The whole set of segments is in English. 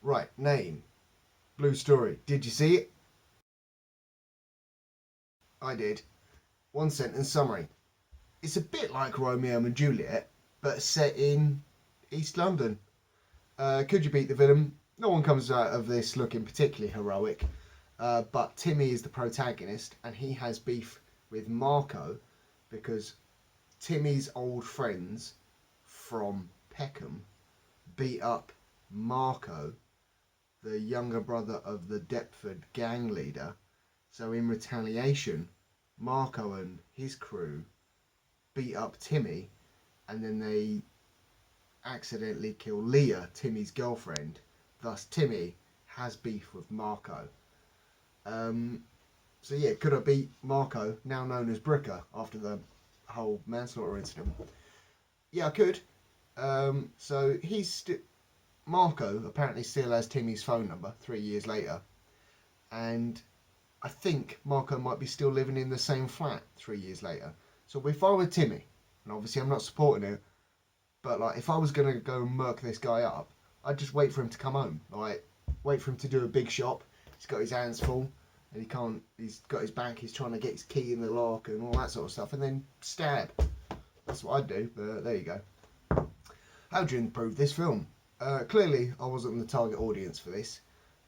Right, name. Blue Story. Did you see it? I did. One sentence summary. It's a bit like Romeo and Juliet, but set in East London. Could you beat the villain? No one comes out of this looking particularly heroic, but Timmy is the protagonist and he has beef with Marco because Timmy's old friends from Peckham beat up Marco, the younger brother of the Deptford gang leader. So in retaliation, Marco and his crew beat up Timmy, and then they accidentally kill Leah, Timmy's girlfriend. Thus, Timmy has beef with Marco. Um, so yeah, could I beat Marco, now known as Brooker, after the whole manslaughter incident? Yeah, I could. So Marco apparently still has Timmy's phone number 3 years later, and I think Marco might be still living in the same flat 3 years later. So if I were Timmy, and obviously I'm not supporting it, but like if I was gonna go and murk this guy up, I'd just wait for him to come home. Like wait for him to do a big shop. He's got his hands full, and he can't. He's got his back. He's trying to get his key in the lock and all that sort of stuff, and then stab. That's what I'd do. But there you go. How do you improve this film? Clearly, I wasn't the target audience for this,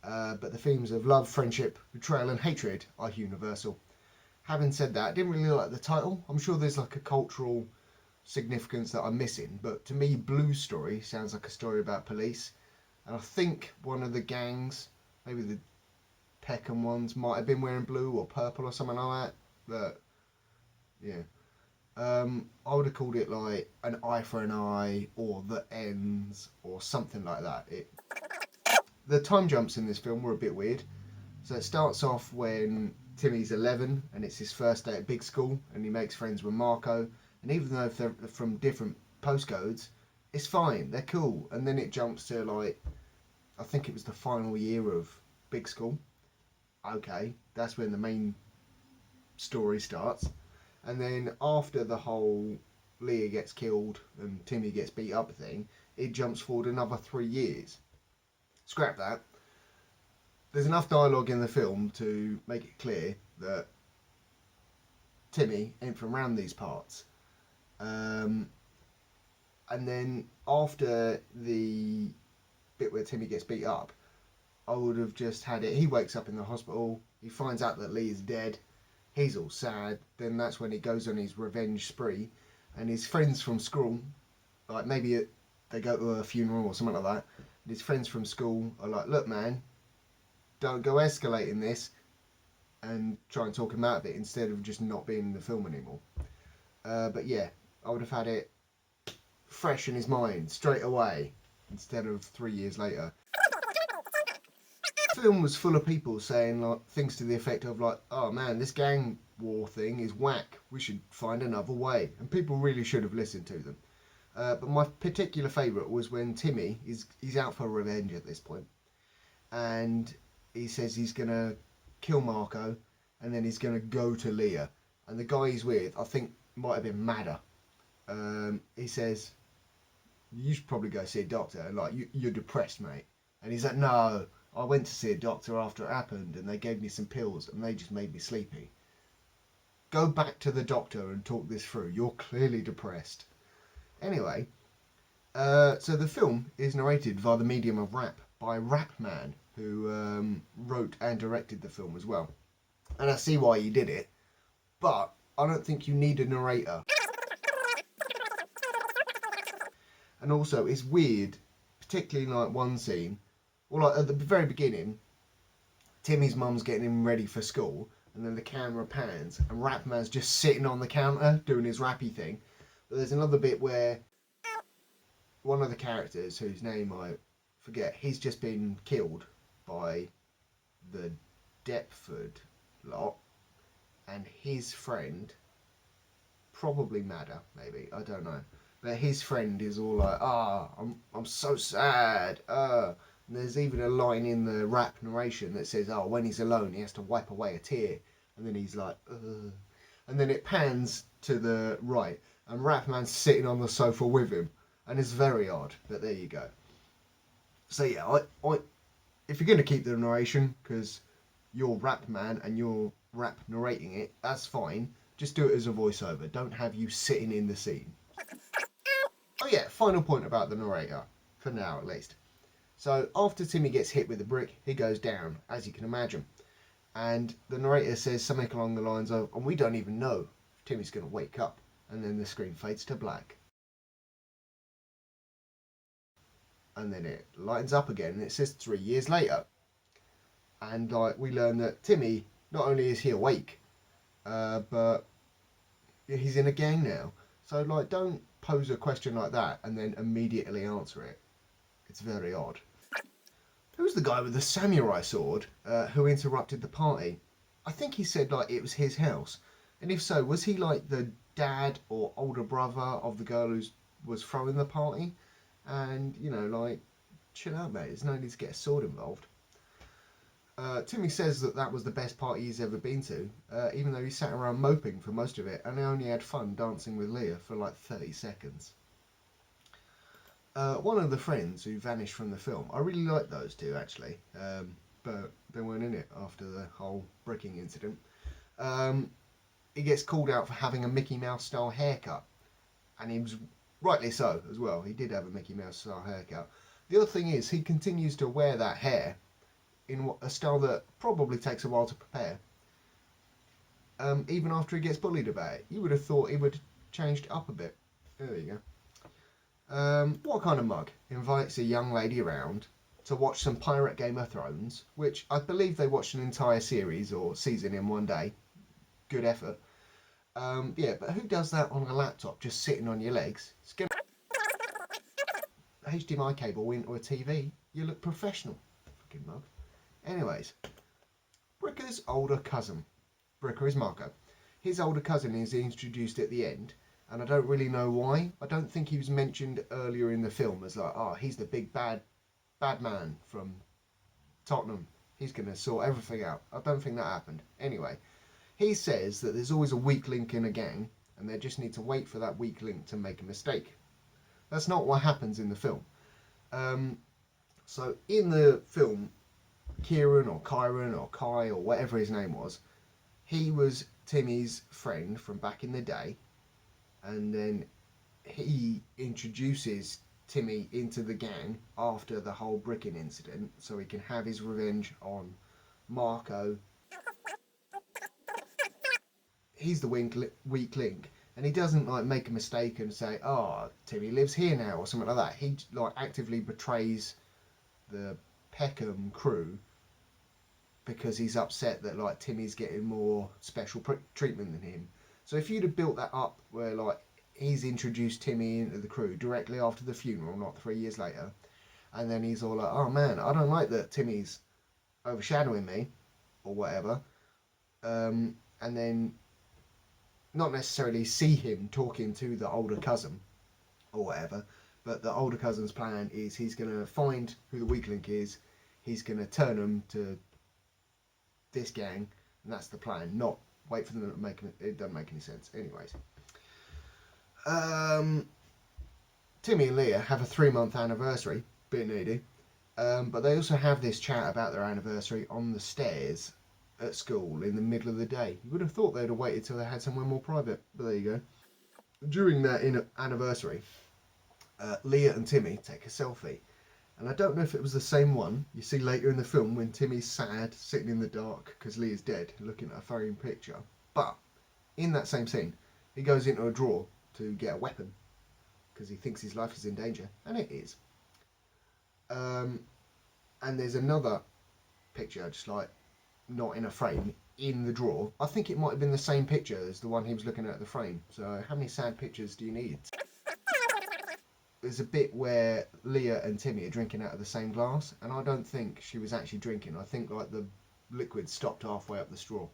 but the themes of love, friendship, betrayal, and hatred are universal. Having said that, I didn't really like the title. I'm sure there's like a cultural significance that I'm missing, but to me, Blue Story sounds like a story about police, and I think one of the gangs, maybe the Peckham ones, might have been wearing blue or purple or something like that. But yeah, I would have called it like an eye for an eye or the ends or something like that. The time jumps in this film were a bit weird. So it starts off when Timmy's 11 and it's his first day at big school and he makes friends with Marco. And even though if they're from different postcodes, it's fine, they're cool. And then it jumps to like, I think it was the final year of big school. Okay, that's when the main story starts. And then after the whole Leah gets killed and Timmy gets beat up thing, it jumps forward another 3 years. Scrap that. There's enough dialogue in the film to make it clear that Timmy ain't from around these parts. Um, and then after the bit where Timmy gets beat up, I would have just had it. He wakes up in the hospital. He finds out that Lee is dead. He's all sad. Then that's when he goes on his revenge spree. And his friends from school, like maybe they go to a funeral or something like that. And his friends from school are like, look, man, don't go escalating this, and try and talk him out of it instead of just not being in the film anymore. But yeah, I would have had it fresh in his mind straight away instead of 3 years later. The film was full of people saying like things to the effect of like, "Oh man, this gang war thing is whack. We should find another way," and people really should have listened to them. But my particular favourite was when Timmy he's out for revenge at this point, and he says he's gonna kill Marco, and then he's gonna go to Leah, and the guy he's with, I think, might have been madder. He says, "You should probably go see a doctor. Like you're depressed, mate." And he's like, "No, I went to see a doctor after it happened, and they gave me some pills, and they just made me sleepy. Go back to the doctor and talk this through. You're clearly depressed." Anyway, so the film is narrated via the medium of rap by Rapman, who wrote and directed the film as well. And I see why he did it, but I don't think you need a narrator. And also, it's weird, particularly in like one scene, or like at the very beginning, Timmy's mum's getting him ready for school, and then the camera pans, and Rapman's just sitting on the counter doing his rappy thing. But there's another bit where one of the characters, whose name I forget, he's just been killed by the Deptford lot, and his friend, probably Madder, maybe, I don't know. But his friend is all like, I'm so sad. And there's even a line in the rap narration that says, when he's alone, he has to wipe away a tear. And then he's like, ugh. And then it pans to the right, and Rapman's sitting on the sofa with him. And it's very odd, but there you go. So yeah, if you're going to keep the narration, because you're rap man and you're rap narrating it, that's fine. Just do it as a voiceover. Don't have you sitting in the scene. Oh yeah, final point about the narrator, for now at least. So after Timmy gets hit with the brick, he goes down, as you can imagine. And the narrator says something along the lines of, and we don't even know if Timmy's going to wake up. And then the screen fades to black. And then it lightens up again and it says 3 years later. And like we learn that Timmy, not only is he awake, but he's in a gang now. So like don't pose a question like that and then immediately answer it. It's very odd. Who's the guy with the samurai sword who interrupted the party? I think he said like it was his house. And if so, was he like the dad or older brother of the girl who was throwing the party? And, you know, like, chill out, mate. There's no need to get a sword involved. Timmy says that that was the best party he's ever been to, even though he sat around moping for most of it and only had fun dancing with Leah for like 30 seconds. One of the friends who vanished from the film, I really liked those two actually, but they weren't in it after the whole bricking incident. He gets called out for having a Mickey Mouse style haircut, and he was rightly so as well. He did have a Mickey Mouse style haircut. The other thing is, he continues to wear that hair in a style that probably takes a while to prepare. Even after he gets bullied about it, you would have thought he would have changed up a bit. There you go. What kind of mug invites a young lady around to watch some pirate Game of Thrones, which I believe they watched an entire series or season in one day. Good effort. Yeah, but who does that on a laptop, just sitting on your legs? It's gonna HDMI cable into a TV. You look professional. Fucking mug. Anyways, Bricker's older cousin. Bricker is Marco. His older cousin is introduced at the end, and I don't really know why. I don't think he was mentioned earlier in the film as like, oh, he's the big bad man from Tottenham. He's going to sort everything out. I don't think that happened. Anyway, he says that there's always a weak link in a gang, and they just need to wait for that weak link to make a mistake. That's not what happens in the film. So in the film, Kieran or Kyron or Kai or whatever his name was, he was Timmy's friend from back in the day, and then he introduces Timmy into the gang after the whole bricking incident so he can have his revenge on Marco. He's the weak link, and he doesn't like make a mistake and say, oh, Timmy lives here now or something like that. He like actively betrays the Peckham crew because he's upset that like Timmy's getting more special treatment than him. So if you'd have built that up where like he's introduced Timmy into the crew directly after the funeral, not 3 years later, and then he's all like, oh man, I don't like that Timmy's overshadowing me or whatever, and then not necessarily see him talking to the older cousin or whatever, but the older cousin's plan is he's going to find who the weak link is, he's going to turn them to this gang, and that's the plan, not wait for them to make it. Doesn't make any sense. Anyways, Timmy and Leah have a 3-month anniversary, bit needy, but they also have this chat about their anniversary on the stairs at school in the middle of the day. You would have thought they'd have waited till they had somewhere more private, but there you go. During their anniversary, Leah and Timmy take a selfie. And I don't know if it was the same one you see later in the film when Timmy's sad, sitting in the dark because Leah's dead, looking at a phone picture. But in that same scene, he goes into a drawer to get a weapon because he thinks his life is in danger, and it is. And there's another picture, just like not in a frame, in the drawer. I think it might have been the same picture as the one he was looking at the frame. So how many sad pictures do you need? There's a bit where Leah and Timmy are drinking out of the same glass, and I don't think she was actually drinking. I think like the liquid stopped halfway up the straw.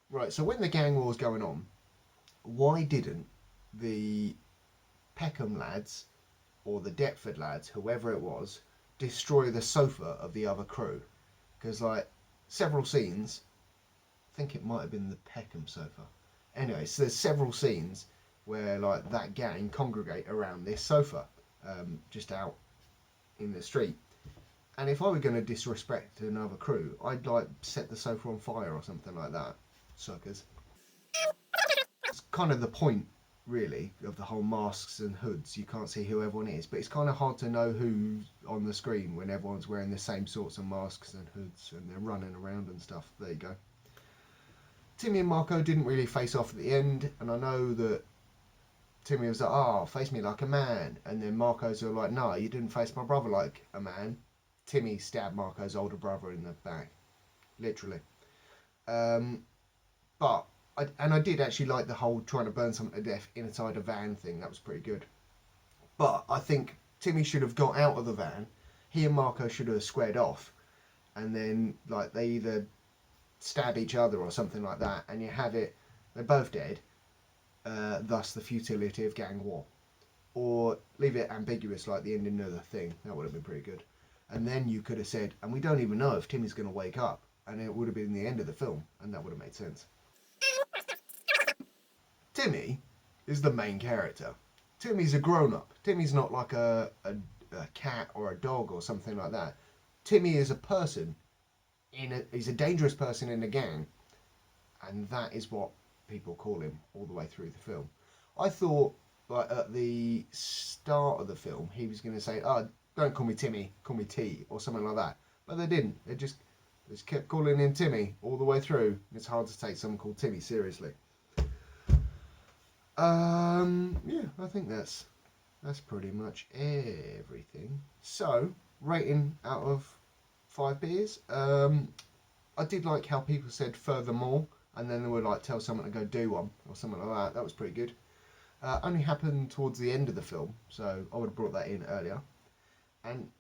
Right, so when the gang war was going on, why didn't the Peckham lads or the Deptford lads, whoever it was, destroy the sofa of the other crew? Because like several scenes, I think it might have been the Peckham sofa. Anyway, so there's several scenes where like that gang congregate around this sofa, just out in the street, And if I were going to disrespect another crew, I'd like set the sofa on fire or something like that. Suckers. It's kind of the point, really, of the whole masks and hoods. You can't see who everyone is, but it's kind of hard to know who's on the screen when everyone's wearing the same sorts of masks and hoods and they're running around and stuff. There you go. Timmy and Marco didn't really face off at the end, and I know that Timmy was like, "Oh, face me like a man," and then Marco's all like, "No, you didn't face my brother like a man." Timmy stabbed Marco's older brother in the back, literally. Um, but I did actually like the whole trying to burn someone to death inside a van thing. That was pretty good. But I think Timmy should have got out of the van. He and Marco should have squared off, and then like they either stab each other or something like that, and you have it. They're both dead. Thus the futility of gang war. Or leave it ambiguous like the ending of the thing. That would have been pretty good. And then you could have said, and we don't even know if Timmy's going to wake up, and it would have been the end of the film, and that would have made sense. Timmy is the main character. Timmy's a grown-up. Timmy's not like a cat or a dog or something like that. Timmy is a person. He's a dangerous person in a gang, and that is what people call him all the way through the film. I thought, like at the start of the film, he was going to say, "Oh, don't call me Timmy, call me T," or something like that. But they didn't. They just kept calling him Timmy all the way through. It's hard to take someone called Timmy seriously. Yeah, I think that's pretty much everything. So, rating out of 5 beers. I did like how people said furthermore, and then they would like tell someone to go do one or something like that. That was pretty good. Only happened towards the end of the film, so I would have brought that in earlier. And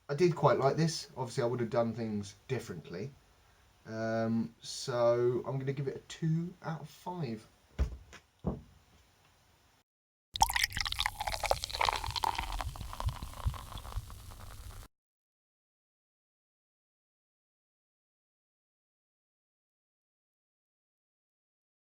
I did quite like this. Obviously, I would have done things differently. So I'm going to give it a 2 out of 5